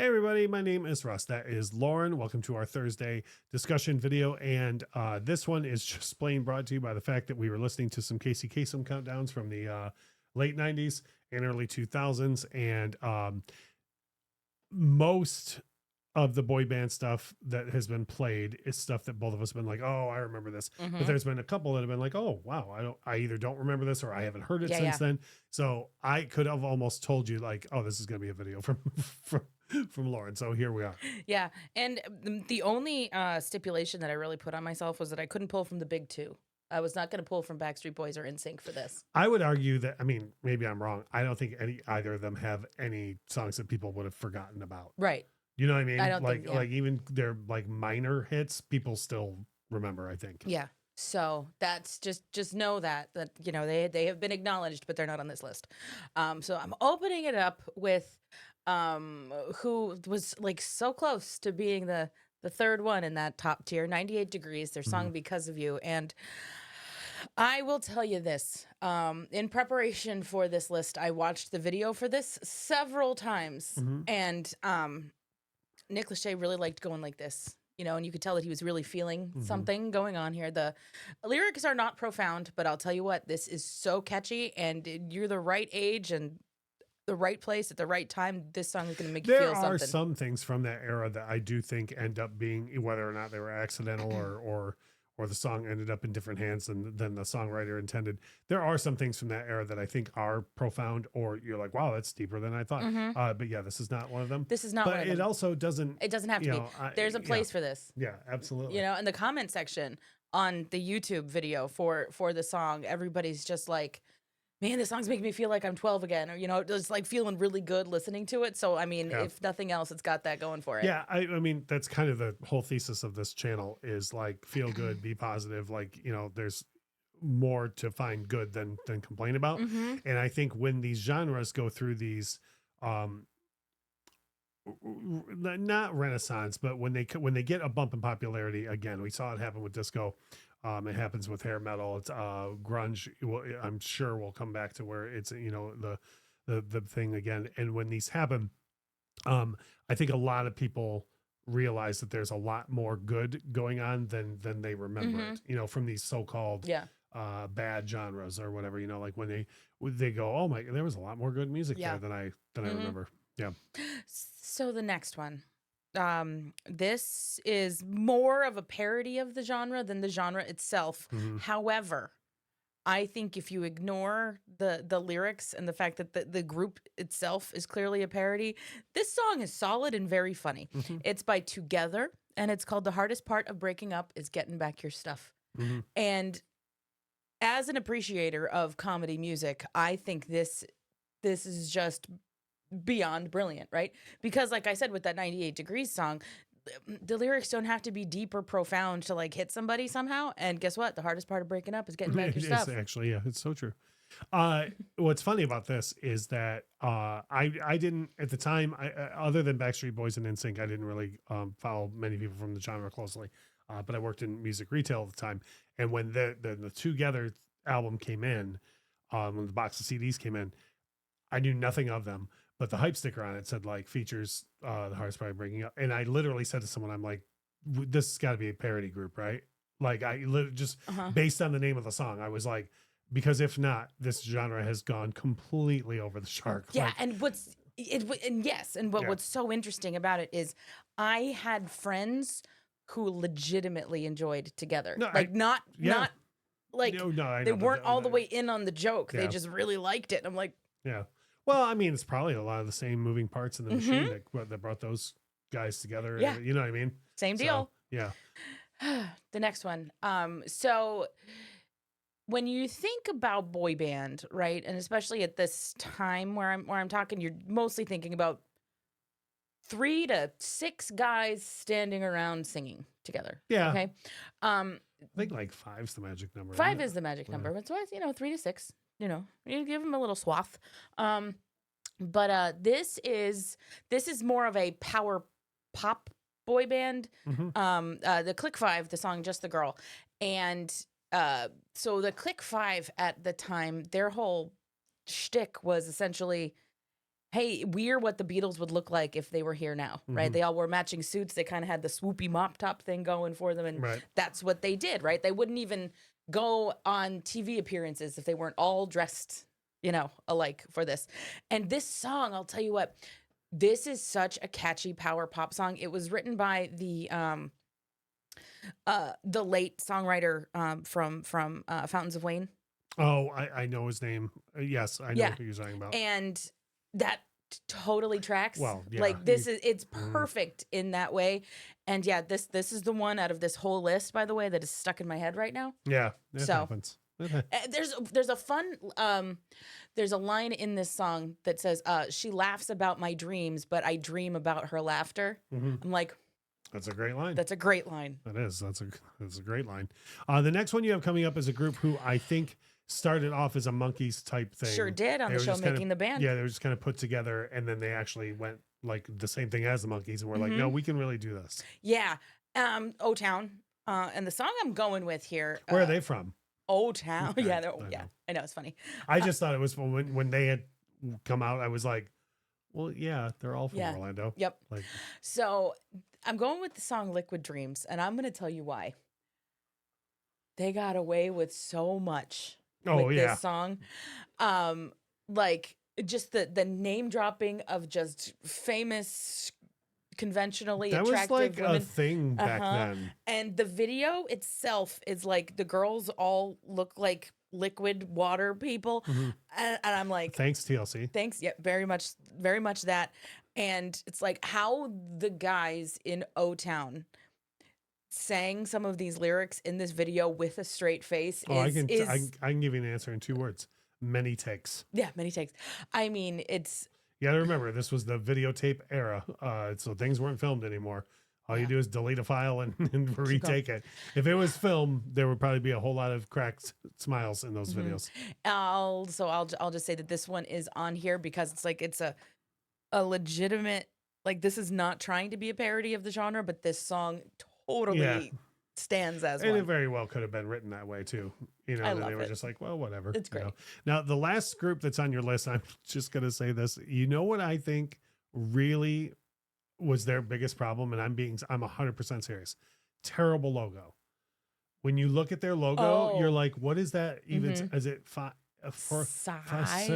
Hey everybody, my name is Russ. That is Lauren. Welcome to our Thursday discussion video. And this one is just plain brought to you by the fact that we were listening to some Casey Kasem countdowns from the late 90s and early 2000s. And most of the boy band stuff that has been played is stuff that both of us have been like, oh, I remember this. But there's been a couple that have been like, oh, wow, I either don't remember this or I haven't heard it since then. So I could have almost told you like, oh, this is going to be a video from Lauren. So here we are. Yeah. And the only stipulation that I really put on myself was that I couldn't pull from the big two. I was not going to pull from Backstreet Boys or NSYNC for this. I would argue that, I mean, maybe I'm wrong. I don't think either of them have any songs that people would have forgotten about. Right. You know what I mean? I don't like, think, like even their like minor hits, people still remember, I think. Yeah. So that's just know that, you know, they have been acknowledged, but they're not on this list. So I'm opening it up with who was like so close to being the third one in that top tier, 98 Degrees, their song Because of You. And I will tell you this, in preparation for this list, I watched the video for this several times, and Nick Lachey really liked going like this, you know, and you could tell that he was really feeling something going on here. The lyrics are not profound, but I'll tell you what, this is so catchy, and you're the right age and the right place at the right time. This song is going to make you feel something. There are some things from that era that I do think end up being, whether or not they were accidental or the song ended up in different hands than the songwriter intended. There are some things from that era that I think are profound, or you're like, wow, that's deeper than I thought. But yeah, this is not one of them. This is not one of them. But it also doesn't. It doesn't have to be. There's a place for this. Yeah, absolutely. You know, in the comment section on the YouTube video for the song, everybody's just like, man, this song's making me feel like I'm 12 again, or, you know, just like feeling really good listening to it. So, I mean, if nothing else, it's got that going for it. Yeah. I mean, that's kind of the whole thesis of this channel is like, feel good, be positive. Like, you know, there's more to find good than complain about. And I think when these genres go through these, not renaissance, but when they get a bump in popularity, again, we saw it happen with disco. It happens with hair metal. It's grunge. I'm sure we'll come back to where it's, you know, the thing again. And when these happen, I think a lot of people realize that there's a lot more good going on than they remember it, you know, from these so-called bad genres or whatever, you know, like when they go, oh my, there was a lot more good music there than I remember. Yeah. So the next one. This is more of a parody of the genre than the genre itself. However, I think if you ignore the lyrics and the fact that the group itself is clearly a parody, this song is solid and very funny. It's by Together, and it's called The Hardest Part of Breaking Up is Getting Back Your Stuff. And as an appreciator of comedy music, I think this is just beyond brilliant, right? Because like I said, with that 98 Degrees song, the lyrics don't have to be deep or profound to like hit somebody somehow. And guess what? The hardest part of breaking up is getting back your stuff. Actually, yeah, it's so true. What's funny about this is that I didn't at the time, other than Backstreet Boys and NSYNC, I didn't really follow many people from the genre closely. But I worked in music retail at the time, and when the Together album came in, when the box of CDs came in, I knew nothing of them. But the hype sticker on it said like features the hardest part of breaking up. And I literally said to someone, I'm like, this has got to be a parody group, right? Like I just based on the name of the song, I was like, because if not, this genre has gone completely over the shark. Yeah. Like, and what's so interesting about it is I had friends who legitimately enjoyed Together. No, not like they weren't all the way in on the joke. Yeah. They just really liked it. And I'm like, yeah. Well, I mean, it's probably a lot of the same moving parts in the machine that brought those guys together. Yeah. You know what I mean? Same deal. Yeah. The next one. So when you think about boy band, right, and especially at this time where I'm talking, you're mostly thinking about 3 to 6 guys standing around singing together. Yeah. Okay. I think like 5's the magic number. 5 is the magic number. That's why, you know, 3 to 6. You know, you give them a little swath. But this is more of a power pop boy band. The Click 5, the song Just the Girl. And so the Click 5 at the time, their whole shtick was essentially, hey, we're what the Beatles would look like if they were here now, right? Mhm. They all wore matching suits. They kind of had the swoopy mop top thing going for them, and Right. that's what they did, right? They wouldn't even go on TV appearances if they weren't all dressed, alike for this. And this song, I'll tell you what, this is such a catchy power pop song. It was written by the late songwriter from Fountains of Wayne. Oh, I know his name. Yes, I know Yeah. who you're talking about. And that totally tracks. Well, yeah, like it's perfect in that way. And yeah, this is the one out of this whole list, by the way, that is stuck in my head right now. Yeah, it So- happens. There's a fun there's a line in this song that says she laughs about my dreams, but I dream about her laughter. Mhm. I'm like, That's a great line. that's a great line. That is. That's a great line. The next one you have coming up is a group who I think started off as a Monkees type thing. Sure did on They the were show just kinda- Making the Band. Yeah, they were just kind of put together, and then they actually went like the same thing as the Monkees, and we're like, no, we can really do this. Yeah. O-Town. And the song I'm going with here. Where are they from? O-Town. Okay, Yeah, I yeah. know. I know, it's funny. I just thought it was fun when they had come out. I was like, well, yeah, they're all from Yeah. Orlando. Yep. Like, So I'm going with the song Liquid Dreams, and I'm going to tell you why. They got away with so much oh with yeah, this song. Like just the name dropping of just famous, conventionally that was attractive like a women. thing back Uh-huh. then. And the video itself is like the girls all look like liquid water people. Mhm. And I'm like, Thanks TLC. thanks. Yeah, very much that. And it's like how the guys in O-Town sang some of these lyrics in this video with a straight face Oh, is I can give you an answer in 2 words. Many takes. yeah, many takes. I mean, it's You got to remember, this was the videotape era, so things weren't filmed anymore. All you Yeah. do is delete a file and retake it. If it was film, there would probably be a whole lot of cracked smiles in those videos. I'll just say that this one is on here because it's like it's a legitimate, like, this is not trying to be a parody of the genre, but this song totally Yeah. stands as And it one. very well could have been written that way too. I That love they were it. just like, well, whatever. It's you know. great. Now, the last group that's on your list, I'm just going to say this. You know what I think really was their biggest problem? And I'm 100% serious. Terrible logo. When you look at their logo, you're Oh. like, what is that even? Mhm. Is it Size,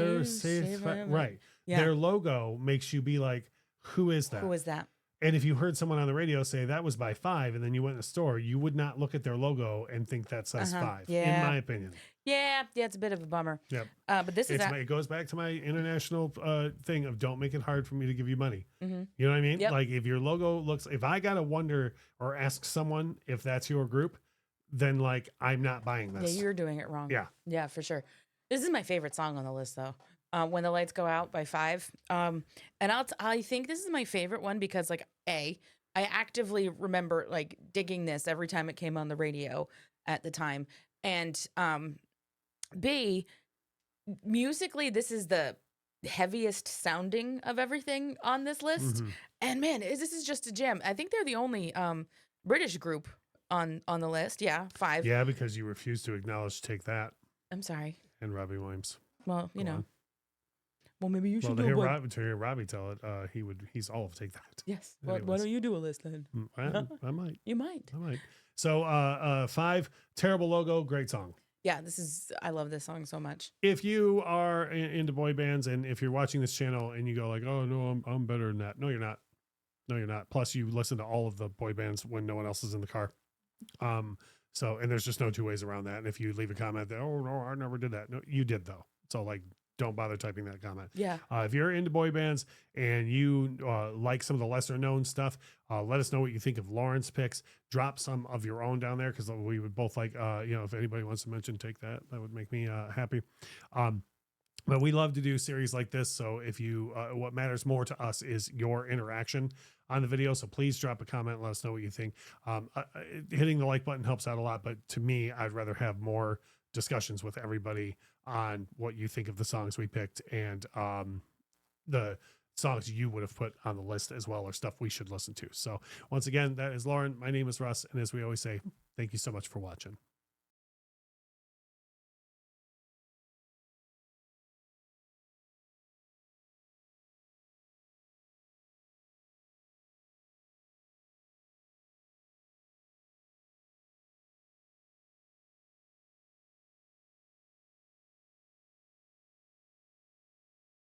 right? Yeah. Their logo makes you be like, who is that? Who is that? And if you heard someone on the radio say that was by 5, and then you went in the store, you would not look at their logo and think that says 5, in Yeah. my opinion. Yeah, it's a bit of a bummer. Yep. But this is It goes back to my international thing of don't make it hard for me to give you money. Mhm. You know what I mean? Yep. Like if your logo if I got to wonder or ask someone if that's your group, then like I'm not buying yeah, this. you're doing it wrong. Yeah. Yeah, for sure. This is my favorite song on the list, though. When the Lights Go Out by 5. And I think this is my favorite one because, like, I actively remember like digging this every time it came on the radio at the time, and B, musically, this is the heaviest sounding of everything on this list. Mhm. And man, this is just a gem. I think they're the only British group on the list. Yeah, 5. Yeah, because you refuse to acknowledge Take That I'm sorry. and Robbie Williams. Well, you Go know. on. Well, maybe you Well, should to do hear, one. Robbie tell it, he's all of Take That. Yes. Why Anyways. don't you do a list then? I might. You might. I might. So 5, terrible logo, great song. Yeah, I love this song so much. If you are into boy bands and if you're watching this channel and you go like, oh no, I'm better than that. No, you're not. No, you're not. Plus you listen to all of the boy bands when no one else is in the car. So, and there's just no 2 ways around that. And if you leave a comment that, oh no, I never did that. No, you did though. So like, don't bother typing that comment. Yeah. If you're into boy bands and you like some of the lesser known stuff, let us know what you think of Lauren's picks. Drop some of your own down there because we would both like, if anybody wants to mention Take That, that would make me happy. But we love to do series like this. So if you, what matters more to us is your interaction on the video. So please drop a comment. Let us know what you think. Hitting the like button helps out a lot. But to me, I'd rather have more discussions with everybody on what you think of the songs we picked and the songs you would have put on the list as well, or stuff we should listen to. So once again, that is Lauren. My name is Russ. And as we always say, thank you so much for watching.